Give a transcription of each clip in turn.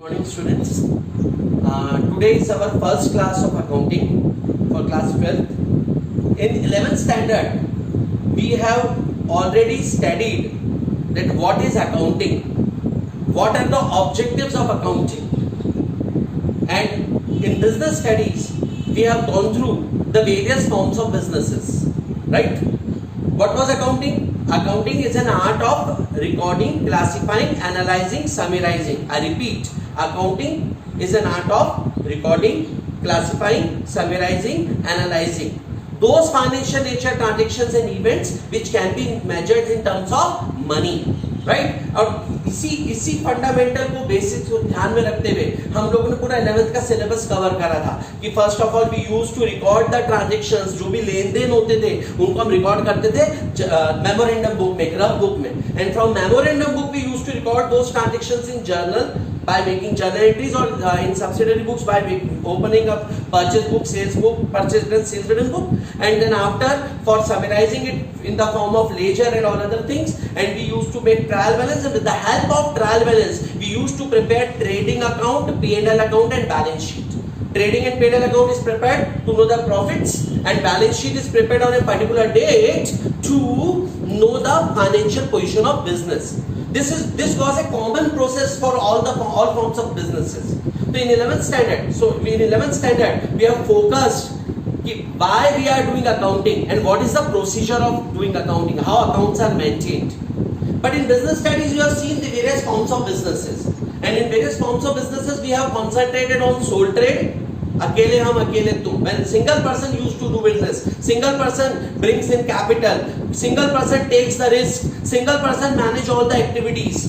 Morning students. Today is our first class of accounting for class 12th. In 11th standard, we have already studied that what is accounting, what are the objectives of accounting, and in business studies, we have gone through the various forms of businesses, right? What was accounting? Accounting is an art of recording, classifying, analyzing, summarizing. I repeat, accounting is an art of recording, classifying, summarizing, analyzing those financial nature transactions and events which can be measured in terms of money, right? और इसी fundamental को basics को ध्यान में रखते हुए हम लोगों ने पूरा 11th का सिलेबस कवर करा था कि first of all we use to record the transactions, जो भी लेन देन होते थे उनको हम रिकॉर्ड करते थे मेमोरेंडम बुक में, रफ बुक में, and from memorandum book we use to record those transactions in journal by making journal entries or in subsidiary books by opening up purchase book, sales book, purchase and sales return book, and then after for summarizing it in the form of ledger and all other things, and we used to make trial balance, and with the help of trial balance we used to prepare trading account, P&L account and balance sheet. Trading and P&L account is prepared to know the profits, and balance sheet is prepared on a particular date to know the financial position of business. This was a common process for all forms of businesses. So in 11th standard, we have focused why we are doing accounting and what is the procedure of doing accounting, how accounts are maintained. But in business studies, we have seen the various forms of businesses, and in various forms of businesses, we have concentrated on sole trade. अकेले हम अकेले तुम, when single person used to do business, single person brings in capital, single person takes the risk, single person manage all the activities,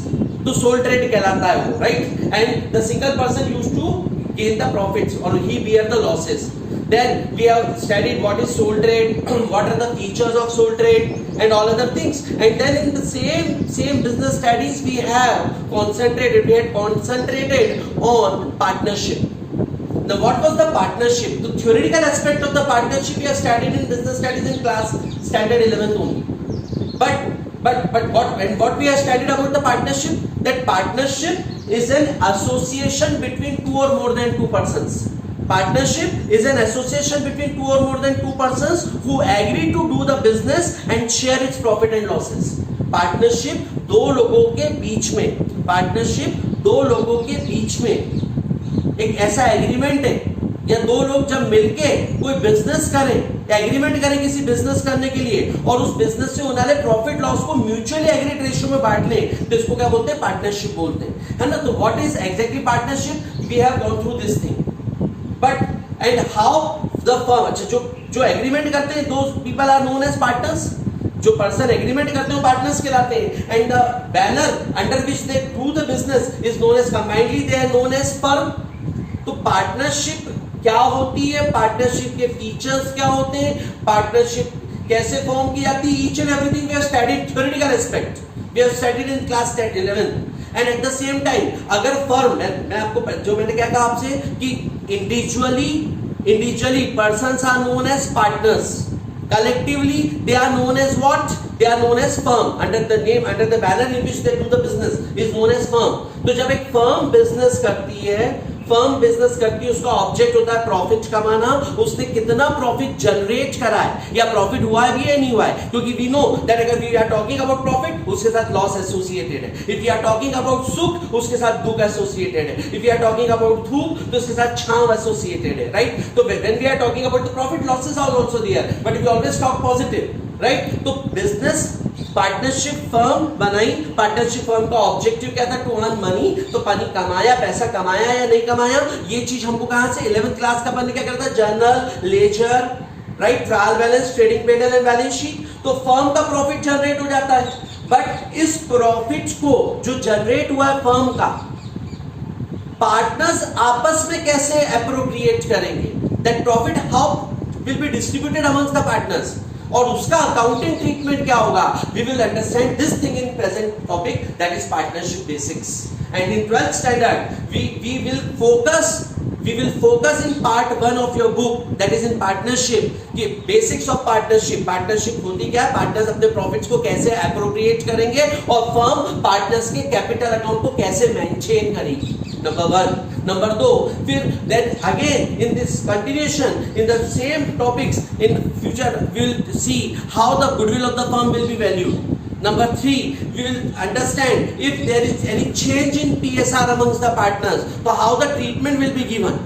तो sole trade कहलाता है वो, right? And the single person used to gain the profits or he bear the losses. Then we have studied what is sole trade, what are the features of sole trade and all other things, and then in the same business studies we had concentrated on partnership. Now, what was the partnership? The theoretical aspect of the partnership we have studied in business studies in class standard 11th only. But what we have studied about the partnership? That partnership is an association between two or more than two persons. Partnership is an association between two or more than two persons who agree to do the business and share its profit and losses. Partnership दो लोगों के बीच में एक ऐसा agreement है, या दो लोग जब मिलके कोई बिजनेस करें, एग्रीमेंट करें किसी बिजनेस करने के लिए, और उस बिजनेस से होने वाले प्रॉफिट लॉस को म्यूचुअली एग्रीड रेशियो में बांट लें, तो इसको क्या बोलते हैं? पार्टनरशिप बोलते हैं, है ना? तो what is exactly partnership? We have gone through this thing, but and how the firm, अच्छा जो एग्रीमेंट करते हैं those people are known as partners, जो पर्सन एग्रीमेंट करते हैं पार्टनर्स कहलाते हैं, and the banner under which they do the business is known as combinedly they are known as firm. तो पार्टनरशिप क्या होती है, पार्टनरशिप के फीचर्स क्या होते हैं, पार्टनरशिप कैसे फॉर्म की जाती है, each and everything we have studied theoretical aspect, we have studied in class 11. And at the same time अगर फर्म, मैं आपको जो मैंने क्या कहा आपसे कि individually persons are known as partners, collectively they are known as what? They are known as firm. Under the name, under the banner in which they do the business is known as firm. तो जब एक firm business करती है, उसका object होता है profit कमाना, उसने कितना प्रॉफिट जनरेट करा है, या प्रॉफिट हुआ है भी या नहीं हुआ है, क्योंकि वी नो दैट अगर we are talking about profit उसके साथ लॉस एसोसिएटेड है, if we are talking about सुख उसके साथ दुख एसोसिएटेड है, if we are talking about धूप तो उसके साथ छांव एसोसिएटेड है, राइट? तो when we are talking about the profit losses are also there, but we always talk positive, right? तो बिजनेस पार्टनरशिप फर्म बनाई, पार्टनरशिप फर्म का ऑब्जेक्टिव क्या था? To earn money. तो पानी कमाया, पैसा कमाया या नहीं कमाया, ये चीज हमको कहां से? 11th क्लास का अपन क्या करता है? Journal, ledger, right, trial balance, trading P and L and balance sheet. तो फर्म का प्रॉफिट जनरेट हो जाता है, बट इस प्रॉफिट को जो जनरेट हुआ है फर्म का, पार्टनर्स आपस में कैसे एप्रोप्रिएट करेंगे? That profit how will be distributed amongst the partners, और उसका अकाउंटिंग ट्रीटमेंट क्या होगा? We will understand this thing in present topic, that is partnership basics. And in 12th standard we will focus in part 1 of your book, that is in partnership, कि basics of partnership होती क्या है, partners अपने profits को कैसे appropriate करेंगे और firm partners के कैपिटल अकाउंट को कैसे मेंटेन करेगी. नंबर 1. नंबर 2, फिर then again in this continuation in the same topics in future we will see how the goodwill of the firm will be valued. Number 3, we will understand if there is any change in TSR amongst the partners, so how the treatment will be given.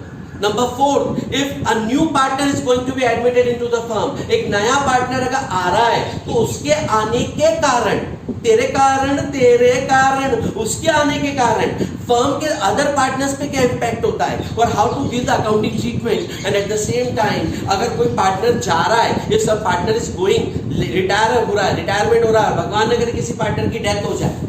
Number 4, if a new partner is going to be admitted into the firm, एक नया partner अगर आ रहा है तो उसके आने के कारण, तेरे कारण उसके आने के कारण फर्म के अदर पार्टनर्स पे क्या इम्पैक्ट होता है, और how to give the accounting treatment. And at the same time अगर कोई पार्टनर जा रहा है, if some partner is going, retirement हो रहा है, भगवान न करे किसी पार्टनर की डेथ हो जाए,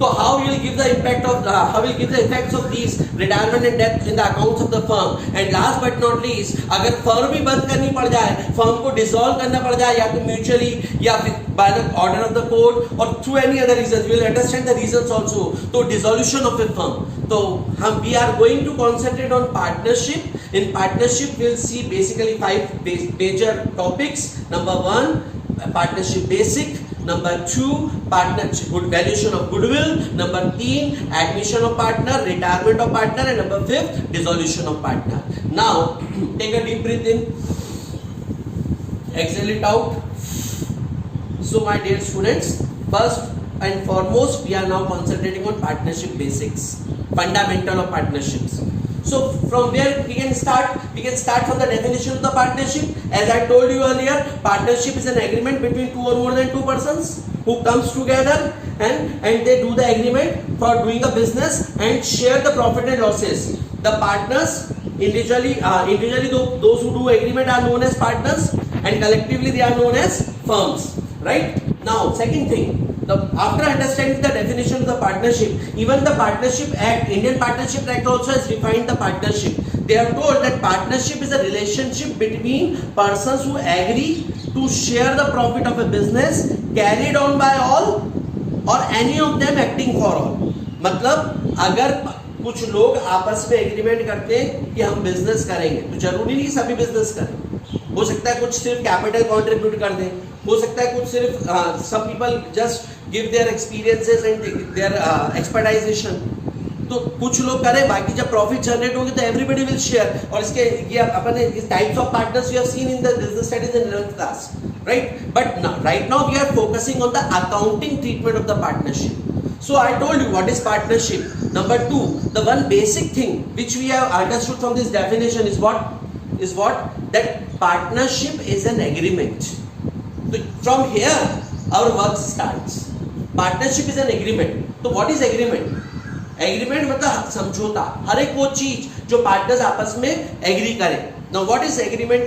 तो how will give the impact of how will give the effects of these retirement and death in the accounts of the firm. And last but not least, अगर फर्म ही बंद करनी पड़ जाए, फर्म को डिसॉल्व करना पड़ जाए, या तो म्यूचुअली या फिर by the order of the court or through any other reasons, we will understand the reasons also, तो dissolution of a firm. तो हम we are going to concentrate on partnership. In partnership we will see basically 5 major topics. Number 1, partnership basic. Number 2, partnership good valuation of goodwill. Number 3, admission of partner, retirement of partner, and number 5, dissolution of partner. Now take a deep breath in, exhale it out. So my dear students, first and foremost we are now concentrating on partnership basics, fundamental of partnerships. So from where we can start? We can start from the definition of the partnership. As I told you earlier, partnership is an agreement between 2 or more than 2 persons who comes together and they do the agreement for doing a business and share the profit and losses. The partners individually those who do agreement are known as partners, and collectively they are known as firms, right? Now second thing, after understanding the definition of the partnership, even the Partnership Act, Indian Partnership Act also has defined the partnership. They have told that partnership is a relationship between persons who agree to share the profit of a business carried on by all or any of them acting for all. मतलब अगर कुछ लोग आपस में agreement करते हैं कि हम बिजनेस करेंगे, तो जरूरी नहीं सभी बिजनेस करें, हो सकता है कुछ सिर्फ कैपिटल कंट्रीब्यूट कर दें, हो सकता है कुछ सिर्फ some people just give their experiences and their expertization, तो कुछ लोग करें, बाकी जब प्रॉफिट जनरेट होगी तो एवरीबडी विल शेयर. और इसके ये अपने types of partners you have seen in the business studies in 11th class, right? But right now we are focusing on the accounting treatment of the partnership. So I told you what is partnership. Number 2, the one basic thing which we have understood from this definition is what that partnership is an agreement. So from here our work starts. Partnership is an agreement. So what is agreement? Agreement मतलब समझौता, हर एक वो चीज जो partners आपस में agree करें. Now what is agreement?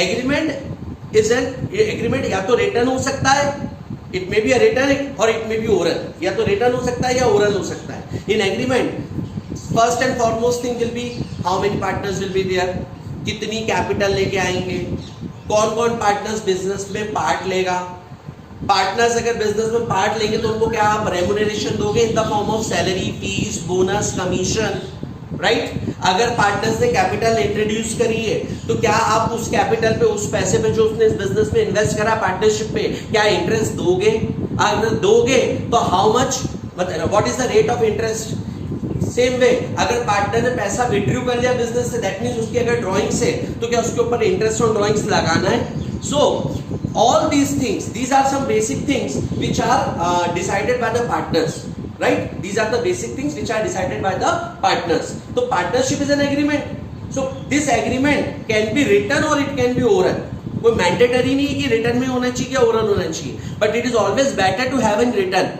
Agreement is an agreement या तो रिटर्न हो सकता है, it may be a written or it may be oral, या तो रिटर्न हो सकता है या ओरल हो सकता है. In agreement first and foremost thing will be how many partners will be there, कितनी कैपिटल लेके आएंगे, कौन कौन पार्टनर्स बिजनेस में पार्ट लेगा. पार्टनर्स अगर बिजनेस में पार्ट लेंगे तो उनको क्या आप रेम्युनरेशन दोगे in the form of salary, fees, bonus, commission, right? अगर पार्टनर्स ने कैपिटल इंट्रोड्यूस करी है तो क्या आप उस कैपिटल पे, उस पैसे पे जो उसने इस बिजनेस में इन्वेस्ट करा पार्टनरशिप पे, क्या इंटरेस्ट दोगे? अगर दोगे तो हाउ मच, मतलब what is the rate of interest? Same way अगर पार्टनर ने पैसा विड्रॉ कर लिया बिजनेस से, दैट मींस उसकी अगर ड्राइंग्स है तो क्या उसके ऊपर इंटरेस्ट ऑन ड्राइंग्स लगाना है? So all these things, these are some basic things which are decided by the partners, right? These are the basic things which are decided by the partners. So partnership is an agreement. So this agreement can be written or it can be oral. कोई mandatory नहीं है कि return में होना चाहिए या oral होना चाहिए, but it is always better to have in return.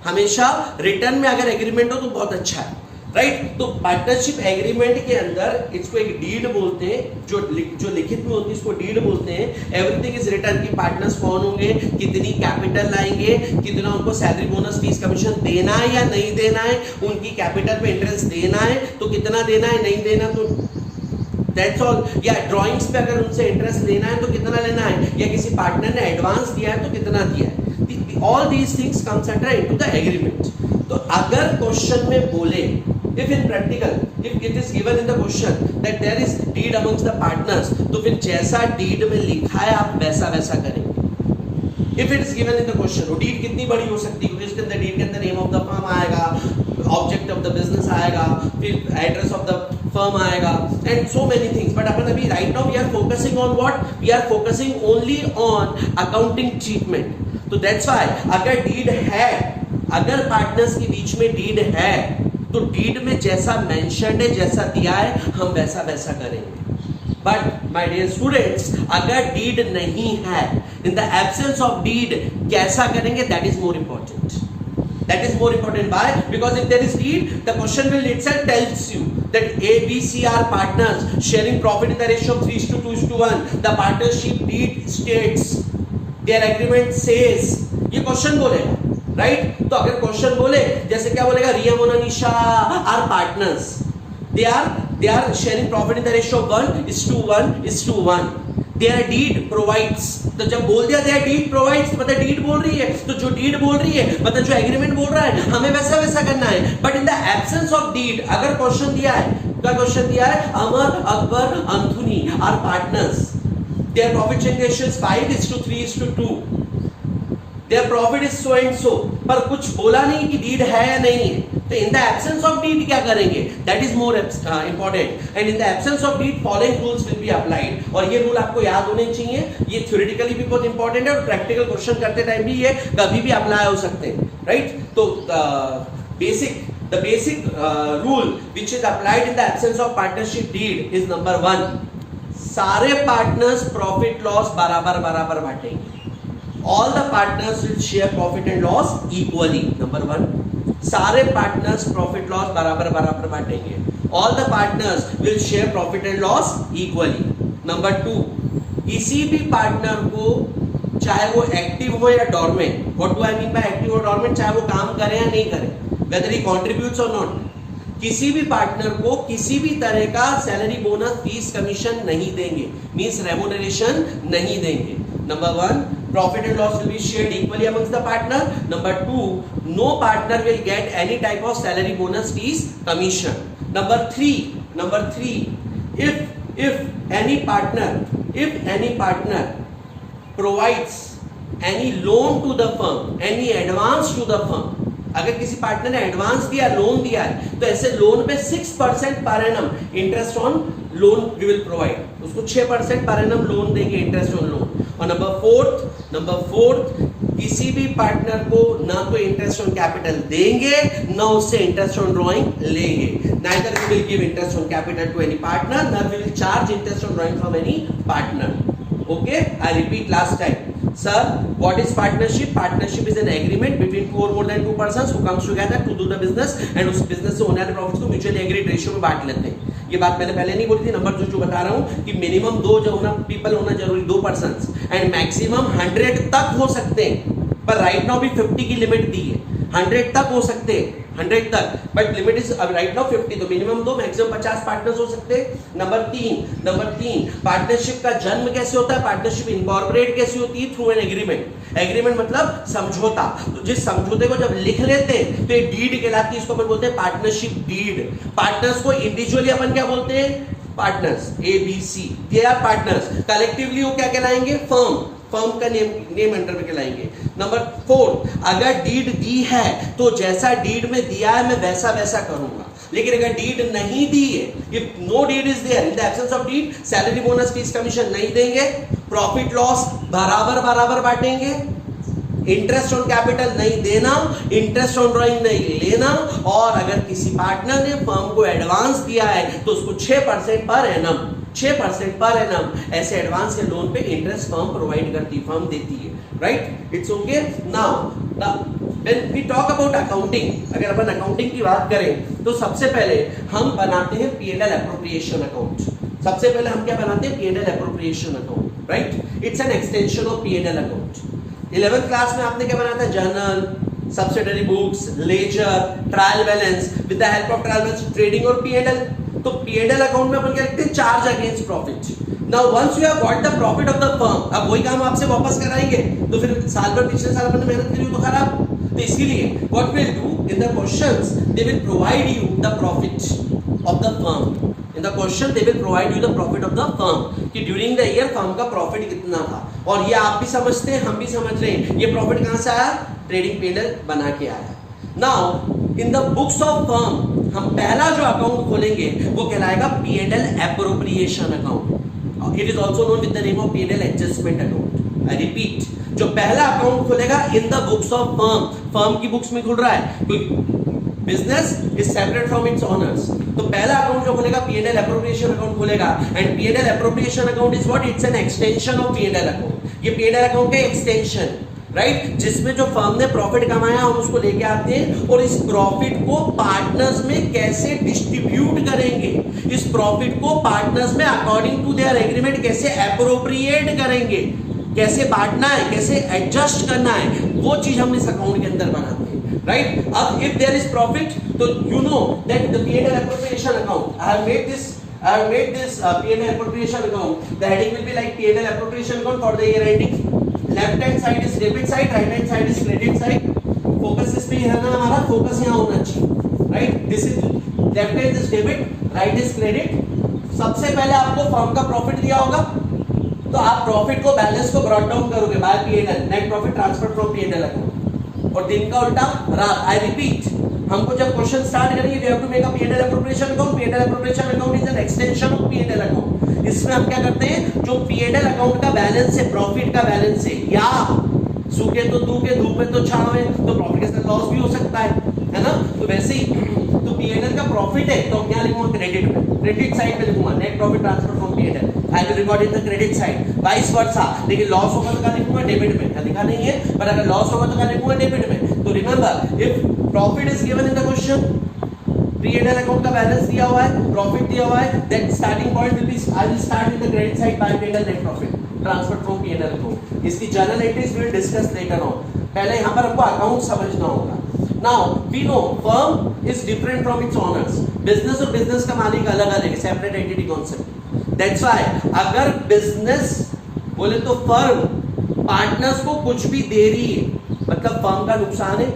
हमेशा रिटर्न में अगर एग्रीमेंट हो तो बहुत अच्छा है, राइट? तो पार्टनरशिप एग्रीमेंट के अंदर इसको एक डीड बोलते हैं, जो लिखित में होती है इसको डीड बोलते हैं. एवरीथिंग इज रिटर्न कि पार्टनर्स कौन होंगे, कितनी कैपिटल लाएंगे, कितना उनको सैलरी, बोनस, फीस, कमीशन देना है या नहीं देना है, उनकी कैपिटल पे इंटरेस्ट देना है तो कितना देना है, नहीं देना तो दैट्स ऑल. या ड्राइंग्स पे अगर उनसे इंटरेस्ट लेना है तो कितना लेना है, या किसी पार्टनर ने एडवांस दिया है तो कितना दिया है. All these things comes under into the agreement. तो अगर क्वेश्चन में बोले, if in practical, if it is given in the question that there is deed amongst the partners, तो फिर जैसा deed में लिखा है आप वैसा वैसा करेंगे. If it is given in the question, वो deed कितनी बड़ी हो सकती है, इसके अंदर deed के अंदर name of the firm आएगा, ऑब्जेक्ट ऑफ द बिजनेस आएगा, फिर एड्रेस ऑफ द फर्म आएगा and so many things. But अपन अभी right now we are focusing on what, we are focusing only on accounting treatment. तो that's why अगर deed है, अगर पार्टनर्स के बीच में डीड है तो डीड में जैसा मेंशन्ड है, जैसा दिया है, हम वैसा वैसा करेंगे. बट माय डियर स्टूडेंट्स, अगर डीड नहीं है, in the absence of deed कैसा करेंगे, that is more important. That is more important. Why? Because if there is deed, the question will itself tells you that A, B, C are partners sharing profit in the ratio of 3:2:1. The partnership deed states, their agreement says. ये question बोलेगा, right? तो अगर question बोले, जैसे क्या बोलेगा, Riya Mona Nisha are partners, they are sharing profit in the ratio of 1:1:1. Their deed provides. तो जब बोल दिया their deed provides, मतलब डीड बोल रही है, तो जो डीड बोल रही है मतलब जो एग्रीमेंट बोल रहा है, हमें वैसा वैसा करना है. But in the absence of deed, अगर क्वेश्चन दिया है, क्या क्वेश्चन दिया है, Amar, Akbar, Anthony are partners, their profit sharing ratio is 5:3:2, their profit is so and so, पर कुछ बोला नहीं कि डीड है या नहीं है. तो in the absence of deed क्या करेंगे, that is more important. And in the absence of deed following rules will be applied. और ये रूल आपको याद होने चाहिए. ये थ्योरेटिकली भी बहुत इंपॉर्टेंट है और प्रैक्टिकल क्वेश्चन करते टाइम भी ये कभी भी अप्लाई हो सकते हैं, राइट? तो the basic rule which is applied in the absence of partnership deed is number 1, सारे पार्टनर्स प्रॉफिट लॉस बराबर बराबर बांटेंगे. All the partners will share profit and loss equally. Number 1, सारे पार्टनर्स प्रॉफिट लॉस बराबर बराबर बांटेंगे. All the partners will share profit and loss equally. Number 2, किसी भी पार्टनर को, चाहे वो एक्टिव हो या dormant, what do I mean by active और डॉर्मेंट, चाहे वो काम करे या नहीं करे, वेदर ही कंट्रीब्यूट्स और नॉट, किसी भी पार्टनर को किसी भी तरह का सैलरी, बोनस, फीस, कमीशन नहीं देंगे, मींस रेम्यूनरेशन नहीं देंगे. Number 1, profit and loss will be shared equally amongst the partner. Number 2, no partner will get any type of salary, bonus, fees, commission. Number 3, if any partner provides any loan to the firm, any advance to the firm, अगर किसी partner ने advance दिया, loan दिया है, तो ऐसे loan पे 6% per annum interest on loan we will provide. उसको 6% पर एनम लोन देंगे, इंटरेस्ट ऑन लोन. और नंबर फोर्थ, किसी भी पार्टनर को ना तो इंटरेस्ट ऑन कैपिटल देंगे, ना उससे इंटरेस्ट ऑन ड्रॉइंग लेंगे. Neither we will give interest on capital to any partner, nor we will charge interest on drawing from any partner. Okay, I repeat last time. Sir, what is partnership? Partnership is an agreement between two or more than two persons who comes together to do the business and उस business से होने वाले profits को mutually agreed ratio में बांट लेते हैं. ये बात मैंने पहले नहीं बोली थी. नंबर जो बता रहा हूँ कि मिनिमम 2 जो होना people होना जरूरी, 2 persons and maximum 100 तक हो सकते हैं. पर right now भी 50 की लिमिट दी है. 100 तक हो सकते हैं, 100 तक, but limit is right now 50. तो मिनिमम 2, मैक्सिमम 50 पार्टनर्स हो सकते हैं. नंबर 3, पार्टनरशिप का जन्म कैसे होता है, पार्टनरशिप इनकॉर्पोरेट कैसे होती है, थ्रू एन एग्रीमेंट. एग्रीमेंट मतलब समझौता. तो जिस समझौते को जब लिख लेते हैं तो ये डीड कहलाती है. इसको अपन बोलते हैं पार्टनरशिप डीड. पार्टनर्स को इंडिविजुअली अपन क्या बोलते हैं, partners, ABC, they are partners. Collectively वो क्या कहलाएंगे, फर्म का नेम अंडर में कहलाएंगे. नंबर 4, अगर डीड दी है तो जैसा डीड में दिया है मैं वैसा वैसा करूंगा. लेकिन अगर डीड नहीं दी है, if no deed is there, in the absence of deed, salary, bonus, fees, commission नहीं देंगे, प्रॉफिट लॉस बराबर बराबर बांटेंगे, इंटरेस्ट ऑन कैपिटल नहीं देना, इंटरेस्ट ऑन ड्रॉइंग नहीं लेना, और अगर किसी पार्टनर ने फर्म को एडवांस दिया है तो उसको 6% पर एनम, 6% पर एनम ऐसे एडवांस के लोन पे इंटरेस्ट फर्म प्रोवाइड करती, फर्म देती है. Right, it's okay. Now when we talk about accounting, अगर अपन अकाउंटिंग की बात करें तो सबसे पहले हम बनाते हैं P&L एप्रोप्रिएशन अकाउंट. सबसे पहले हम क्या बनाते हैं, P&L appropriation account. Right, it's an extension of P&L account. 11th class में आपने क्या बनाया था, journal, subsidiary books, ledger, trial balance, with the help of trial balance, trading और P&L. तो P&L अकाउंट में अपन क्या लिखते हैं, charge against profit. Now once you have got the profit of the firm, अब वही काम आपसे वापस कराएंगे तो फिर साल भर, पिछले साल अपन मेहनत करी तो खराब. तो इसीलिए what will do in the questions, they will provide you the profit of the firm. In the question they will provide you the profit of the firm, कि ड्यूरिंग द ईयर फर्म का profit कितना था. और ये आप भी समझते हैं, हम भी समझ रहे हैं, ये प्रॉफिट कहां से आया, ट्रेडिंग P&L बना के आया. Now in the books of firm हम पहला जो अकाउंट खोलेंगे वो कहलाएगा P&L appropriation account. It is also known with the name of P&L adjustment account. I repeat, जो पहला अकाउंट खोलेगा in the books of firm, firm की बुक्स में खुल रहा है क्योंकि business is separate from its owners. तो पहला अकाउंट जो खोलेगा P&L एप्रोप्रिएशन अकाउंट खोलेगा. And P&L appropriation account is what? It's an extension of P&L account. ये P&L अकाउंट का एक्सटेंशन, राइट, जिसमें जो फर्म ने प्रॉफिट कमाया हम उसको लेके आते हैं और इस प्रॉफिट को पार्टनर्स में कैसे डिस्ट्रीब्यूट करेंगे, इस प्रॉफिट को पार्टनर्स में अकॉर्डिंग टू देयर एग्रीमेंट कैसे एप्रोप्रिएट करेंगे, कैसे बांटना है, कैसे एडजस्ट करना है, वो चीज हम इस अकाउंट के अंदर बनाते हैं, राइट. अब इफ देयर इज प्रॉफिट तो you know that the P&L appropriation account, I have made this P&L appropriation account. The heading will be like P&L appropriation account for the year ending. Left hand side is debit side, right hand side is credit side. Focus इस पे ही रहना हमारा, focus यहाँ होना चाहिए, right. This is left hand is debit, right is credit. सबसे पहले आपको फर्म का प्रॉफिट दिया होगा तो आप प्रॉफिट को, बैलेंस को ब्रॉट डाउन करोगे by P&L, net profit transfer from P&L account. और दिन का उल्टा रात. आई रिपीट, हमको जब क्वेश्चन स्टार्ट करेंगे we have to make a P&L appropriation account. P&L appropriation account is an extension of P&L account. इसमें हम क्या करते हैं, जो P&L अकाउंट का बैलेंस है, प्रॉफिट का बैलेंस है, या सूखे तो दूखे, धूप में तो छावे, तो प्रॉफिट के साथ लॉस भी हो सकता है ना. तो वैसे ही तो P&L का प्रॉफिट है तो क्या लिखूंगा? क्रेडिट में, क्रेडिट साइड में लिखूंगा net profit transfer from P&L. I will record in the credit side. Vice versa. लेकिन लॉस होगा तो क्या लिखूंगा? डेबिट में. क्या लिखा नहीं है, पर अगर लॉस होगा तो क्या लिखूंगा? डेबिट में. तो remember, if profit is given in the question, P&L account का बैलेंस दिया हुआ है, प्रॉफिट दिया हुआ है, then starting point will be, I will start with the credit side by P&L net profit transfer from P&L account. इसकी journal entries will discuss later on. पहले यहां पर हमको अकाउंट समझना होगा. Now we know firm is different from its owners. Business और business का मालिक अलग अलग है, separate entity concept. That's why अगर बिजनेस बोले तो फर्म पार्टनर्स को कुछ भी दे रही है मतलब फर्म का नुकसान है,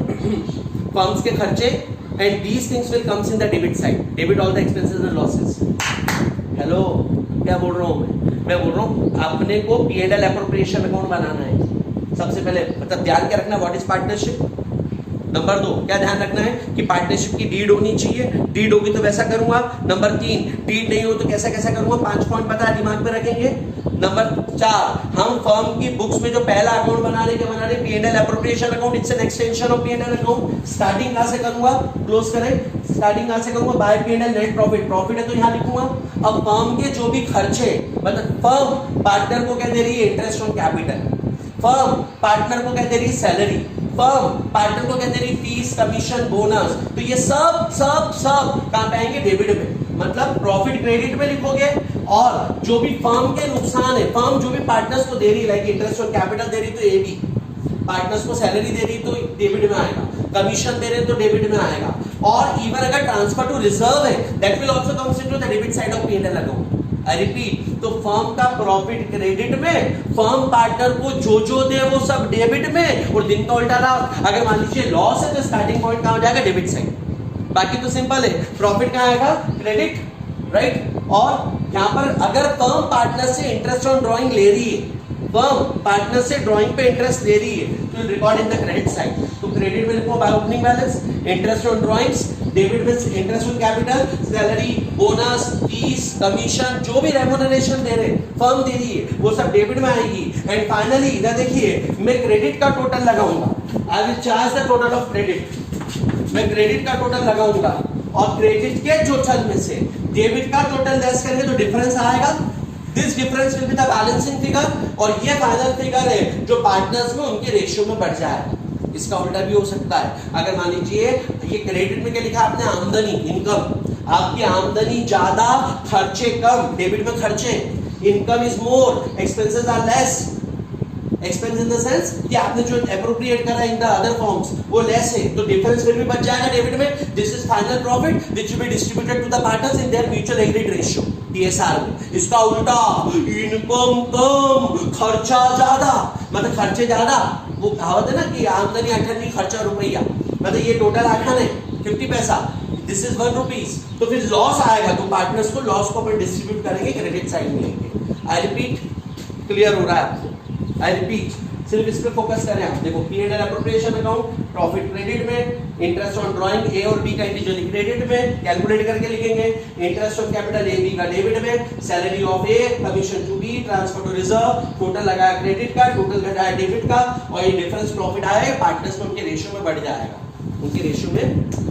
फर्म्स के खर्चे, and these things will comes in the debit side. Debit all the expenses and losses. Hello, क्या बोल रहा हूँ मैं बोल रहा हूँ अपने को P&L एप्रोप्रिएशन अकाउंट बनाना है. सबसे पहले मतलब ध्यान क्या रखना, व्हाट इज पार्टनरशिप. नंबर 2 क्या ध्यान रखना है कि पार्टनरशिप की डीड होनी चाहिए. डीड होगी तो वैसा करूंगा. नंबर 3 डीड नहीं हो तो कैसा कैसा करूंगा. 5 पॉइंट पता है, दिमाग में रखेंगे. नंबर 4 हम फर्म की बुक्स में जो पहला अकाउंट बना रहे P&L appropriation account. It's an extension of P&L account. Starting कहां से करूंगा, क्लोज करें. स्टार्टिंग कहां से करूंगा, bye P&L net profit. Profit है तो यहां लिखूंगा. अब फर्म के जो भी खर्चे मतलब फर्म पार्टनर को क्या दे रही है, interest on capital. Firm partner को क्या दे रही है, सैलरी. फर्म पार्टनर को क्या दे रही, फीस, कमीशन, बोनस. तो ये सब सब सब कहां पे आएंगे, डेबिट में. मतलब प्रॉफिट क्रेडिट में लिखोगे और जो भी फर्म के नुकसान है, फर्म जो भी पार्टनर्स को दे रही है लाइक इंटरेस्ट ऑन कैपिटल दे रही तो ए बी, पार्टनर्स को सैलरी दे रही तो डेबिट में आएगा, कमीशन दे रहे तो डेबिट में आएगा. और इवन अगर ट्रांसफर टू रिजर्व है that will also comes into the debit side of P&L account. I repeat, तो फर्म का प्रॉफिट क्रेडिट में, फर्म पार्टनर को जो दे वो सब डेबिट में, और दिन का उल्टा लॉस. अगर मान लीजिए लॉस है तो स्टार्टिंग पॉइंट कहां हो जाएगा, डेबिट साइड. बाकी तो सिंपल है, प्रॉफिट कहां आएगा, क्रेडिट, राइट. और यहां पर अगर फर्म पार्टनर से इंटरेस्ट ऑन ड्रॉइंग ले रही है, फर्म पार्टनर से ड्रॉइंग पे इंटरेस्ट ले रही है तो record in the credit side. तो क्रेडिट में लिखो by opening balance, interest on drawings. Debit में interest on capital, salary, bonus, fees, commission, जो भी रेम्युनरेशन दे रहे फर्म दे रही है वो सब डेबिट में आएगी. एंड फाइनली इधर देखिए मैं क्रेडिट का टोटल लगाऊंगा. I will charge the total of credit. मैं क्रेडिट का टोटल लगाऊंगा और क्रेडिट के टोटल में से डेबिट का टोटल लेस करेंगे तो डिफरेंस आएगा. This difference will be the balancing figure. और ये फाइनल फिगर है जो पार्टनर्स में उनके रेशियो में बढ़ जाए. इसका उल्टा भी हो सकता है. अगर मान लीजिए ये क्रेडिट में क्या लिखा आपने, आमदनी, इनकम. आपकी आमदनी ज्यादा, खर्चे कम. डेबिट में खर्चे, income is more, expenses are less. Expense in the sense कि आपने जो एप्रोप्रिएट करा इन द अदर फॉर्म्स वो लेस है तो डिफरेंस फिर भी बच जाएगा डेबिट में. This is final profit which will be distributed to the partners in their mutual agreed ratio, TSR में. इसका उल्टा, इनकम कम, खर्चा ज्यादा. मतलब खर्चे ज्यादा, वो कहावत है ना कि आमदनी 18 खर्चा रुपया. मतलब ये टोटल 8 है 50 पैसा, दिस इज 1 रुपीज. तो फिर लॉस आएगा तो पार्टनर्स को लॉस को अपन डिस्ट्रीब्यूट करेंगे, क्रेडिट साइड में लेंगे. आई रिपीट, क्लियर हो रहा है आपको? I repeat, सिर्फ इस पे फोकस करें आप। देखो P&L appropriation account, profit credit में, इंटरेस्ट ऑन ड्राइंग ए और बी का इंडिविजुअली क्रेडिट में कैलकुलेट करके लिखेंगे, interest on capital A B का डेबिट में, salary of A, commission to B, transfer to reserve, total लगाया क्रेडिट का, टोटल घटाया डेबिट का, और ये डिफरेंस प्रॉफिट आया पार्टनर्स में उनके रेशियो में बढ़ जाएगा, उनके रेशियो में।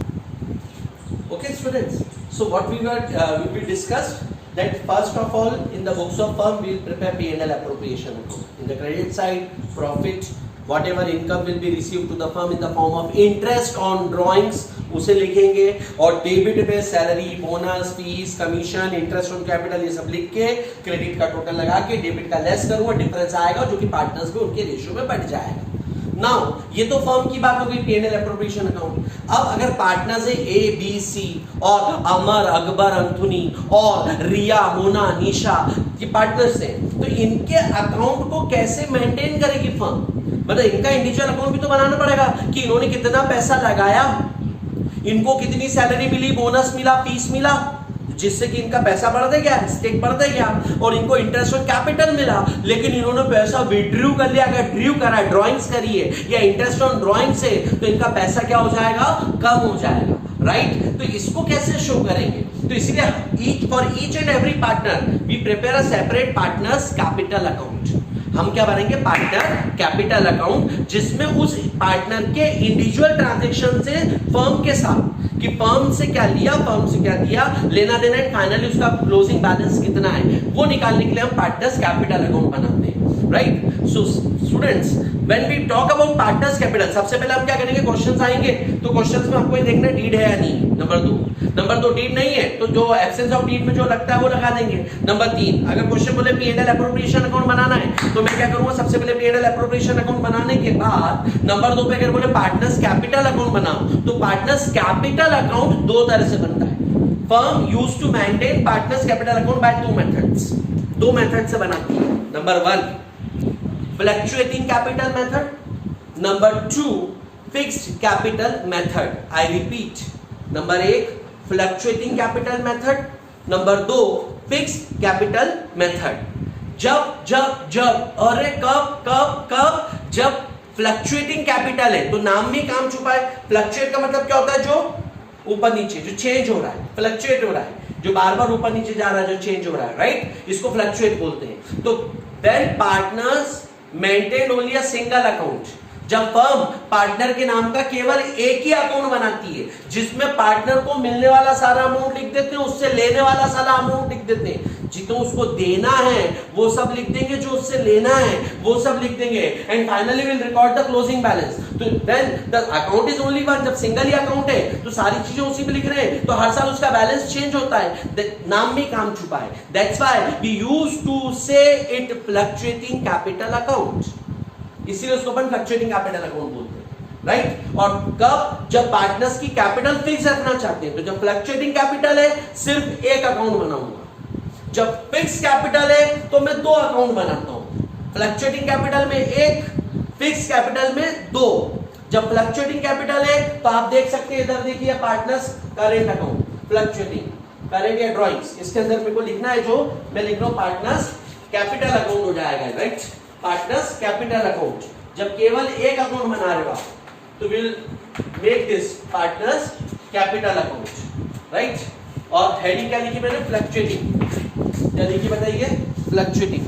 Okay students, so what we discussed that first of all in the books of firm we will prepare P&L appropriation account. In the credit side, profit, whatever income will be received to the firm in the form of interest on drawings उसे लिखेंगे, और debit में salary, bonus, fees, commission, interest on capital ये सब लिख के credit का total लगा के डेबिट का लेस करूंगा, डिफरेंस आएगा जो कि पार्टनर्स में उनके रेशियो में बढ़ जाएगा। नाउ ये तो फर्म की बात हो गई P&L एप्रोप्रिएशन अकाउंट। अब अगर पार्टनर्स है ए बी सी और अमर, अकबर, अंथोनी और रिया, मोना, निशा ये पार्टनर्स हैं, तो इनके अकाउंट को कैसे मेंटेन करेगी फर्म? मतलब इनका इंडिविजुअल अकाउंट भी तो बनाना पड़ेगा कि इन्होंने कितना पैसा लगाया, इनको कितनी सैलरी मिली, बोनस मिला, फीस मिला, जिससे कि इनका पैसा बढ़ता गया, स्टेक बढ़ता गया, और इनको इंटरेस्ट ऑन कैपिटल मिला, लेकिन इन्होंने पैसा विड्रू कर लिया, अगर ड्रू करा, ड्राइंग्स करी है या इंटरेस्ट ऑन ड्राइंग से, तो इनका पैसा क्या हो जाएगा, कम हो जाएगा, राइट? तो इसको कैसे शो करेंगे? तो इसलिए for each and every partner we prepare a separate partners capital account. हम क्या बनाएंगे? पार्टनर कैपिटल अकाउंट, जिसमें उस पार्टनर के इंडिविजुअल ट्रांजैक्शन से फर्म के साथ कि फर्म से क्या लिया, फर्म से क्या दिया, लेना देना, एंड फाइनली उसका क्लोजिंग बैलेंस कितना है वो निकालने के लिए हम पार्टनर्स कैपिटल अकाउंट बनाते हैं, right? So students, when we talk about partners capital, सबसे पहले हम क्या करेंगे? क्वेश्चंस आएंगे, तो क्वेश्चंस में आपको ये देखना डीड है या नहीं। नंबर 2 डीड नहीं है तो जो एब्सेंस ऑफ डीड में जो लगता है वो लगा देंगे। नंबर 3, अगर क्वेश्चन बोले P&L एप्रोप्रिएशन अकाउंट बनाना है तो मैं क्या करूंगा? सबसे पहले P&L एप्रोप्रिएशन अकाउंट बनाने के बाद नंबर 2 पे अगर बोले पार्टनर्स कैपिटल अकाउंट बनाओ, तो पार्टनर्स कैपिटल अकाउंट दो तरह से बनता है। Firm used to maintain partners capital account by two methods, दो मेथड से बनाती है। Number 1 fluctuating capital method, number 2 fixed capital method. I repeat, number 1 fluctuating capital method, number 2 fixed capital method. जब अरे कब जब फ्लक्चुएटिंग कैपिटल है तो नाम में काम छुपा है। फ्लक्चुएट का मतलब क्या होता है? जो ऊपर नीचे, जो चेंज हो रहा है, फ्लक्चुएट हो रहा है, जो बार बार ऊपर नीचे जा रहा है, जो चेंज हो रहा है, राइट? इसको फ्लक्चुएट बोलते हैं। तो when partners maintain only a single account, जब फर्म पार्टनर के नाम का केवल एक ही अकाउंट बनाती है, जिसमें पार्टनर को मिलने वाला सारा अमाउंट लिख देते हैं, उससे लेने वाला सारा अमाउंट लिख देते हैं, जितना उसको देना है वो सब लिख देंगे, जो उससे लेना है वो सब लिख देंगे, and finally will record the closing balance. तो then the account is only one. जब सिंगल ही अकाउंट है तो सारी चीजें उसी में लिख रहे हैं, तो हर साल उसका बैलेंस चेंज होता है, नाम में काम छुपा है। That's why we used to say it fluctuating capital account, इसीलिए उसको अपन फ्लक्चुएटिंग कैपिटल अकाउंट बोलते हैं, राइट? और कब? जब पार्टनर्स की कैपिटल फिक्स रखना चाहते हैं। तो जब फ्लक्चुएटिंग कैपिटल है सिर्फ एक अकाउंट बनाऊंगा, जब फिक्स कैपिटल है तो मैं दो अकाउंट बनाता हूं। फ्लक्चुएटिंग कैपिटल में एक, फिक्स कैपिटल में दो। जब फ्लक्चुएटिंग कैपिटल है तो आप देख सकते हैं, इधर देखिए partners current account, fluctuating current या ड्रॉइंग्स, इसके अंदर मेरे को लिखना है, जो मैं लिख रहा हूं पार्टनर्स कैपिटल अकाउंट हो जाएगा, राइट? Partners capital account. जब केवल एक अकाउंट बना रहे हो तो will make this partners capital account, right? और हेडिंग क्या लिखी मैंने? फ्लक्चुएटिंग। क्या लिखी बताइए? फ्लक्चुएटिंग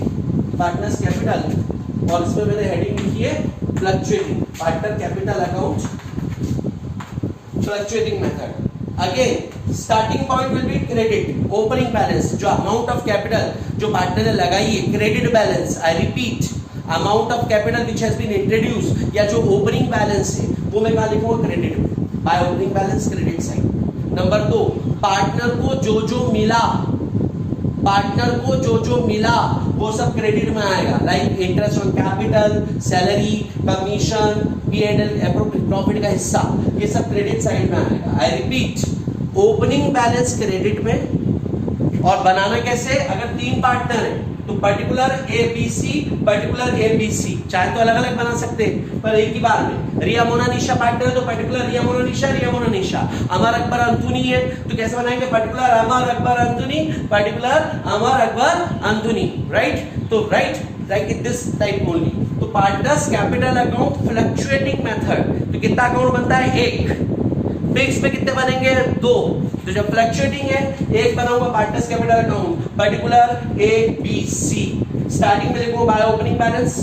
पार्टनर्स कैपिटल, और इसमें मैंने हेडिंग लिखी है fluctuating partner capital account, fluctuating method. Again starting point will be credit, opening balance, जो अमाउंट ऑफ कैपिटल जो पार्टनर ने लगाई है, credit balance. I repeat, amount of capital which has been introduce, या जो ओपनिंग बैलेंस है वो मैं कहां लिखूंगा? क्रेडिट में, bye opening balance credit side. Number 2, partner को जो जो मिला, पार्टनर को जो जो मिला वो सब क्रेडिट में आएगा, like interest on capital, salary, commission, P&L profit का हिस्सा, ये सब क्रेडिट साइड में आएगा। I repeat, opening balance credit में। और बनाना कैसे? अगर 3 पार्टनर है तो पर्टिकुलर ABC, पर्टिकुलर ABC, चाहे तो अलग अलग बना सकते हैं पर एक ही बार में। रिया मोना निशा पार्टनर है तो पर्टिकुलर रिया मोना निशा, रिया मोना निशा। अमर अकबर अंथोनी है तो कैसे बनाएंगे? पर्टिकुलर अमर अकबर अंथोनी, पर्टिकुलर अमर अकबर अंथोनी, राइट? तो right like this type only. तो तो partners capital account fluctuating method, तो कितना अकाउंट बनता है? एक। फिक्स में कितने बनेंगे? दो। तो जब फ्लक्चुएटिंग है, एक बनाऊंगा partners capital account particular A B C. Starting में लिखूंगा बाय ओपनिंग बैलेंस,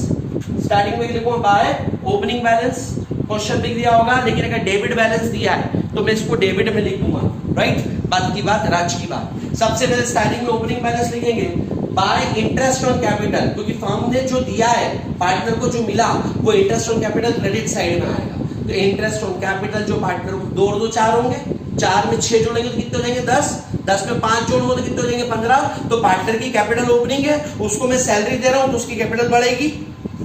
स्टार्टिंग में लिखूंगा बाय ओपनिंग बैलेंस, क्वेश्चन लिख दिया होगा, लेकिन अगर डेबिट बैलेंस दिया है तो मैं इसको डेबिट में लिख दूंगा, राइट? बात की बात, राज की बात। सबसे पहले स्टार्टिंग में ओपनिंग बैलेंस लिखेंगे बाय इंटरेस्ट ऑन कैपिटल, क्योंकि फर्म ने जो दिया है, पार्टनर को जो मिला, वो interest on capital credit side में आएगा। तो इंटरेस्ट ऑन कैपिटल जो पार्टनर को, दो और दो चार होंगे, 4 में 6 जोड़ेंगे तो कितने हो जाएंगे? 10, 10 में 5 जोड़ोगे तो कितने हो जाएंगे? 15। तो पार्टनर की कैपिटल ओपनिंग है, उसको मैं सैलरी दे रहा हूं तो उसकी कैपिटल बढ़ेगी,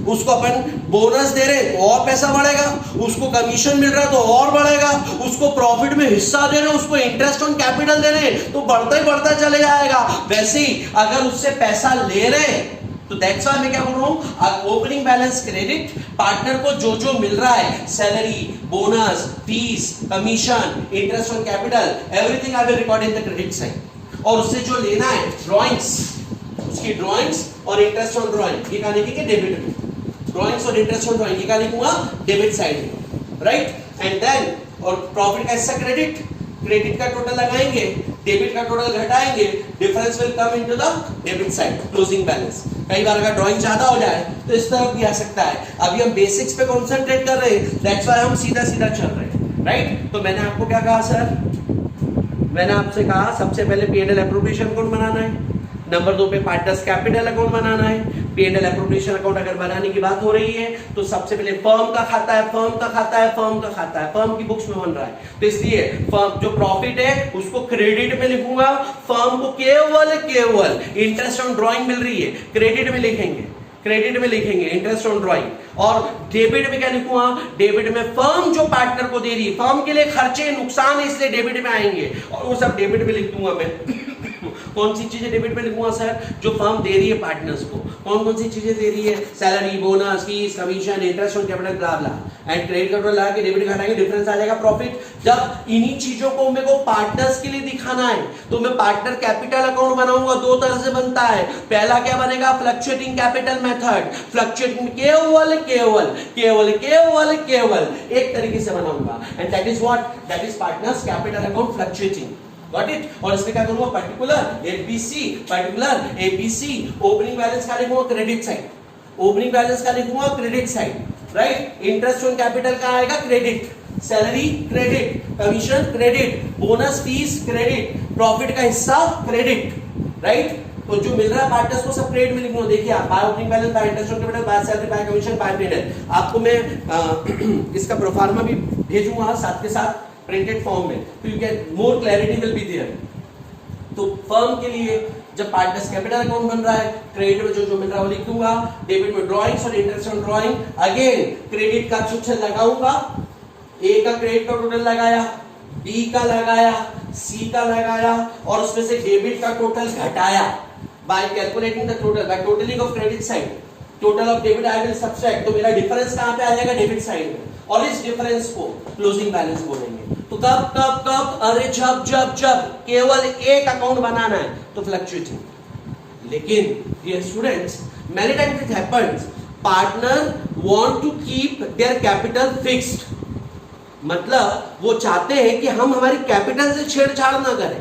उसको अपन बोनस दे रहे हैं तो और पैसा बढ़ेगा, उसको कमीशन मिल रहा है तो और बढ़ेगा, उसको प्रॉफिट में हिस्सा दे रहे हैं, उसको इंटरेस्ट ऑन कैपिटल दे रहे हैं तो बढ़ता ही बढ़ता चले जाएगा। वैसे ही अगर उससे पैसा ले रहे हैं तो दैट्स व्हाई मैं क्या बोल रहा हूं, ओपनिंग बैलेंस क्रेडिट, पार्टनर को जो जो मिल रहा है, salary, bonus, fees, commission, interest on capital, everything I will record in the credit side. और उससे जो लेना है ड्रॉइंग्स, उसकी ड्रॉइंग्स और इंटरेस्ट ऑन ड्रॉइंग, ये कहां लिखेंगे? डेबिट में। ड्रॉइंग्स और इंटरेस्ट ऑन ड्रॉइंग ये क्या लिखूंगा? डेबिट साइड में, राइट? एंड देन और प्रॉफिट का हिस्सा क्रेडिट, क्रेडिट का टोटल लगाएंगे, डेबिट का टोटल घटाएंगे, difference will come into the debit side, closing balance. कई बार अगर ड्राइंग ज्यादा हो जाए तो इस तरफ भी आ सकता है। अभी हम बेसिक्स पे कंसंट्रेट कर रहे हैं, दैट्स व्हाई हम सीधा सीधा चल रहे हैं, राइट? तो मैंने आपको क्या कहा सर? मैंने आपसे कहा सबसे पहले P&L एप्रोप्रिएशन अकाउंट बनाना है, नंबर 2 पे पार्टनर्स कैपिटल अकाउंट बनाना है। P&L एप्रोप्रिएशन अकाउंट अगर बनाने की बात हो रही है तो सबसे पहले फर्म का खाता है, फर्म का खाता है, फर्म का खाता है, फर्म की बुक्स में बन रहा है, तो इसलिए फर्म जो प्रॉफिट है उसको क्रेडिट में लिखूंगा, फर्म को केवल इंटरेस्ट ऑन ड्रॉइंग मिल रही है, क्रेडिट में लिखेंगे, क्रेडिट में लिखेंगे इंटरेस्ट ऑन ड्रॉइंग। और डेबिट में क्या लिखूंगा? डेबिट में फर्म जो पार्टनर को दे रही है, फर्म के लिए खर्चे नुकसान है इसलिए डेबिट में आएंगे, और वो सब डेबिट में लिख दूंगा मैं। कौन सी चीजें डेबिट में लिखूंगा सर? जो फर्म दे रही है पार्टनर्स को, कौन कौन सी चीजें दे रही है? Salary, bonus, fees, commission, interest on capital, blah blah, and credit का लगा के डेबिट घटाएंगे, डिफरेंस आ जाएगा प्रॉफिट। जब इन्हीं चीजों को मेरे को पार्टनर्स के लिए दिखाना है तो मैं पार्टनर कैपिटल अकाउंट बनाऊंगा। दो तरह से बनता है, पहला क्या बनेगा? फ्लक्चुएटिंग कैपिटल मेथड, फ्लक्चुएटिंग केवल एक तरीके से बनाऊंगा, and that is what? That is partners capital account fluctuating. Got it? और इसमें क्या करूंगा? पर्टिकुलर एबीसी, ओपनिंग बैलेंस का लिखूंगा क्रेडिट साइड, ओपनिंग बैलेंस का लिखूंगा credit side, right? Interest on capital का आएगा credit, salary credit, commission credit, bonus, fees credit, profit का हिस्सा क्रेडिट, राइट? तो जो मिल रहा है पार्टनर्स को सब क्रेडिट में लिखूंगा। देखिए आप by opening balance, by interest on capital, by salary, by commission, by P&L। आपको मैं इसका प्रोफार्मा भी भेजूंगा साथ के साथ प्रिंटेड फॉर्म में, तो you can more clarity will be there. तो फर्म के लिए जब पार्टनर्स कैपिटल अकाउंट बन रहा है, क्रेडिट में जो जो मिल रहा है वो लिख दूंगा, डेबिट में ड्राइंग्स और interest on drawing, again credit का कुछ लगाऊंगा, ए का क्रेडिट का टोटल लगाया, बी का लगाया, सी का लगाया, और उसमें से डेबिट का टोटल घटाया by calculating the total, by totalling of credit side, total of debit I will subtract, तो मेरा डिफरेंस कहां पे आ जाएगा? डेबिट साइड में, और इस डिफरेंस को क्लोजिंग बैलेंस बोलेंगे। तो कब? अरे जब केवल एक अकाउंट बनाना है तो फ्लक्चुएटिंग। लेकिन dear students, many times it happens, partner want to keep their capital fixed, मतलब वो चाहते हैं कि हम हमारी कैपिटल से छेड़छाड़ ना करें,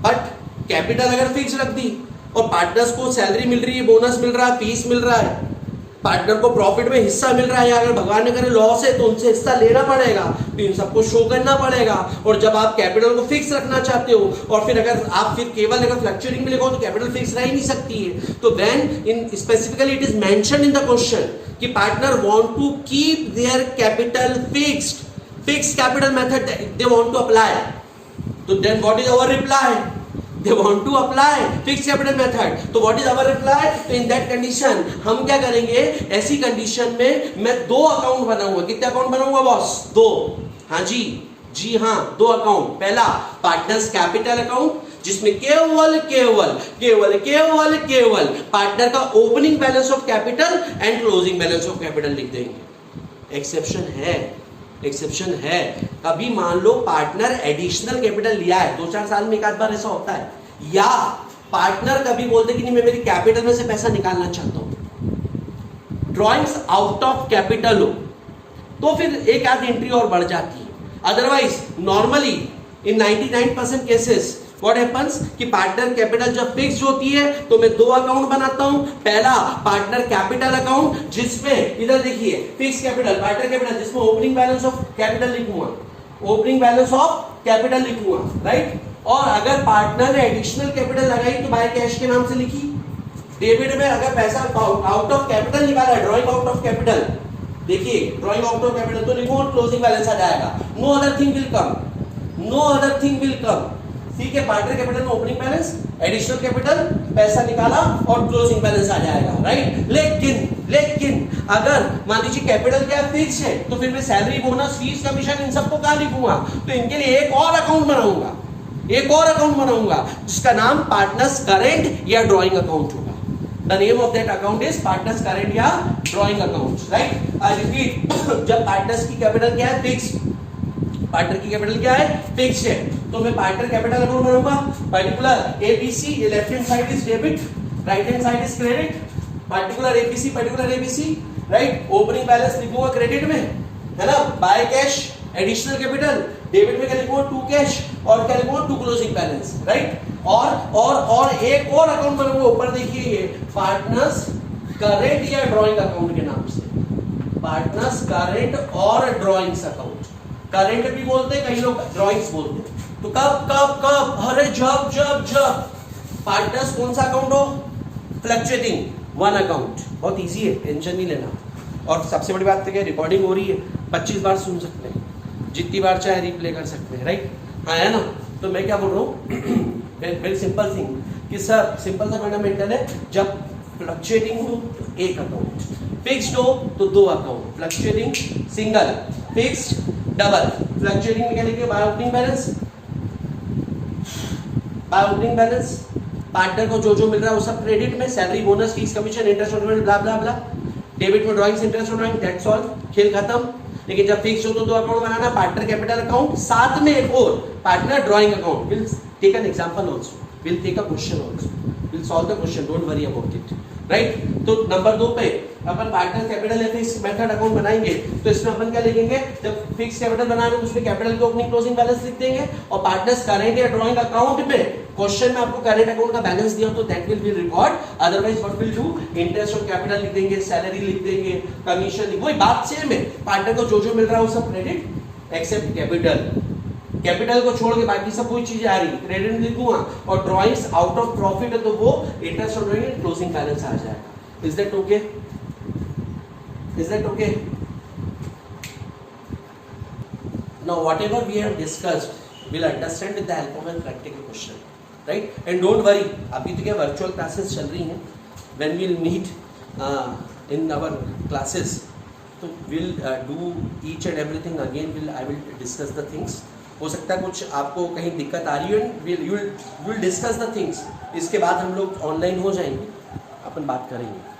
बट कैपिटल अगर फिक्स रख दी और पार्टनर्स को सैलरी मिल रही है, बोनस मिल रहा है, फीस मिल रहा है, पार्टनर को प्रॉफिट में हिस्सा मिल रहा है, अगर भगवान ने करे लॉस है तो उनसे हिस्सा लेना पड़ेगा, तो इन सबको शो करना पड़ेगा। और जब आप कैपिटल को फिक्स रखना चाहते हो, और फिर अगर आप फिर केवल अगर फ्लक्चुएटिंग में लिखो तो कैपिटल फिक्स रह ही नहीं सकती है। तो when in specifically it is mentioned in the question कि partner want to keep their capital fixed, fixed capital method they want to apply, तो then what is our reply? They want to apply fixed capital method. तो what is our reply? तो in that condition हम क्या करेंगे? ऐसी condition में मैं दो अकाउंट बनाऊंगा। कितने अकाउंट बनाऊंगा बॉस? दो। हाँ जी हाँ, दो अकाउंट। पहला पार्टनर्स कैपिटल अकाउंट जिसमें केवल पार्टनर का opening balance of capital and closing balance of capital लिख देंगे। एक्सेप्शन है, कभी मान लो पार्टनर एडिशनल कैपिटल लिया है, 2-4 साल में एक आध बार ऐसा होता है, या पार्टनर कभी बोलते कि नहीं मैं मेरी कैपिटल में से पैसा निकालना चाहता हूं, ड्रॉइंग्स आउट ऑफ कैपिटल हो तो फिर एक आध एंट्री और बढ़ जाती है, otherwise normally in 99% cases what happens कि पार्टनर कैपिटल जब फिक्स होती है तो मैं दो अकाउंट बनाता हूं। पहला पार्टनर कैपिटल अकाउंट जिसमें इधर देखिए फिक्स कैपिटल पार्टनर कैपिटल जिसमें ओपनिंग बैलेंस ऑफ कैपिटल लिखूंगा, ओपनिंग बैलेंस ऑफ कैपिटल लिखूंगा, राइट। और अगर पार्टनर ने एडिशनल कैपिटल लगाई तो बाय कैश के नाम से लिखी। डेबिट में अगर पैसा आउट ऑफ कैपिटल निकाला, ड्रॉइंग आउट ऑफ कैपिटल, देखिए ड्रॉइंग आउट ऑफ कैपिटल तो लिखो और क्लोजिंग बैलेंस आ जाएगा। No other thing will come, no other thing will come, ठीक है। पार्टनर कैपिटल में ओपनिंग बैलेंस, एडिशनल कैपिटल, पैसा निकाला और क्लोजिंग बैलेंस आ जाएगा, राइट। लेकिन अगर मान लीजिए कैपिटल क्या फिक्स है तो फिर मैं सैलरी, बोनस, फीस, कमीशन इन सबको कहां लिखूंगा? तो इनके लिए एक और अकाउंट बनाऊंगा, एक और अकाउंट बनाऊंगा जिसका नाम पार्टनर्स करेंट या ड्रॉइंग अकाउंट होगा। The name of that account is partners current या drawing account, right. I repeat, जब पार्टनर्स की कैपिटल क्या है? फिक्स। पार्टनर की कैपिटल क्या है? फिक्स है। तो मैं पार्टनर कैपिटल अकाउंट बनाऊंगा, particular ABC, left hand side is debit, right hand side is credit, particular ABC, right. Opening balance लिखूंगा क्रेडिट में, है ना। By cash, additional capital, debit में क्या लिखूंगा? टू कैश, और क्या लिखूंगा? To closing balance, right. और एक और अकाउंट बनाऊंगा, ऊपर देखिए ये पार्टनर्स करेंट या ड्रॉइंग अकाउंट के नाम से, पार्टनर्स करेंट और ड्रॉइंग्स अकाउंट। करेंट भी बोलते हैं, कई लोग ड्रॉइंग्स बोलते हैं। तो कब अरे जब पार्टनर्स कौन सा अकाउंट हो? Fluctuating, one account. बहुत इजी है, टेंशन नहीं लेना। और सबसे बड़ी बात है रिकॉर्डिंग हो रही है, 25 बार सुन सकते हैं, जितनी बार चाहे रिप्ले कर सकते हैं, राइट। हाँ, है ना। तो मैं क्या बोल रहा हूँ, वेरी सिंपल थिंग कि सर सिंपल सा फंडामेंटल है, जब फ्लक्चुएटिंग हो तो एक अकाउंट, फिक्स्ड हो तो दो account, fluctuating single, fixed double. Fluctuating में क्या लिखिए? By opening balance, by opening balance, partner को जो मिल रहा है वो सब क्रेडिट में, salary, bonus, fees, commission, interest on blah blah blah. Debit में drawings, interest on drawing, that's all, खेल खत्म। लेकिन जब फिक्स हो तो दो अकाउंट बनाना, पार्टनर कैपिटल अकाउंट, साथ में एक और partner drawing account. Will take an example also, will take a question also, will solve the question, don't worry about it, right. तो नंबर 2 पे अपन पार्टनर कैपिटल या फिक्स मेथड अकाउंट बनाएंगे तो इसमें अपन क्या लिखेंगे? जब फिक्स कैपिटल बना रहे हैं तो उसमें कैपिटल के ओपनिंग क्लोजिंग बैलेंस लिख देंगे, और पार्टनर्स करेंट या ड्रॉइंग अकाउंट में क्वेश्चन में आपको करेंट अकाउंट का बैलेंस दिया तो that will be record, otherwise what will do? Interest on capital लिख देंगे, सैलरी लिख देंगे, कमीशन, वही बात सेम है। पार्टनर को जो मिल रहा है वो सब क्रेडिट एक्सेप्ट कैपिटल, कैपिटल को छोड़ के बाकी सब कोई चीजें आ रही, क्रेडिट लिखूंगा, और ड्रॉइंग्स आउट ऑफ प्रॉफिट है तो वो interest on drawing closing balance आ जाएगा। Is that okay? Is that okay? Now whatever we have discussed, we'll understand with the help of a practical question, right? And don't worry, अभी तो क्या virtual classes चल रही हैं, when we'll meet in our classes, तो we'll do each and everything again. I will discuss the things. हो सकता है कुछ आपको कहीं दिक्कत आ रही है, we'll discuss the things. इसके बाद हम लोग ऑनलाइन हो जाएंगे, अपन बात करेंगे।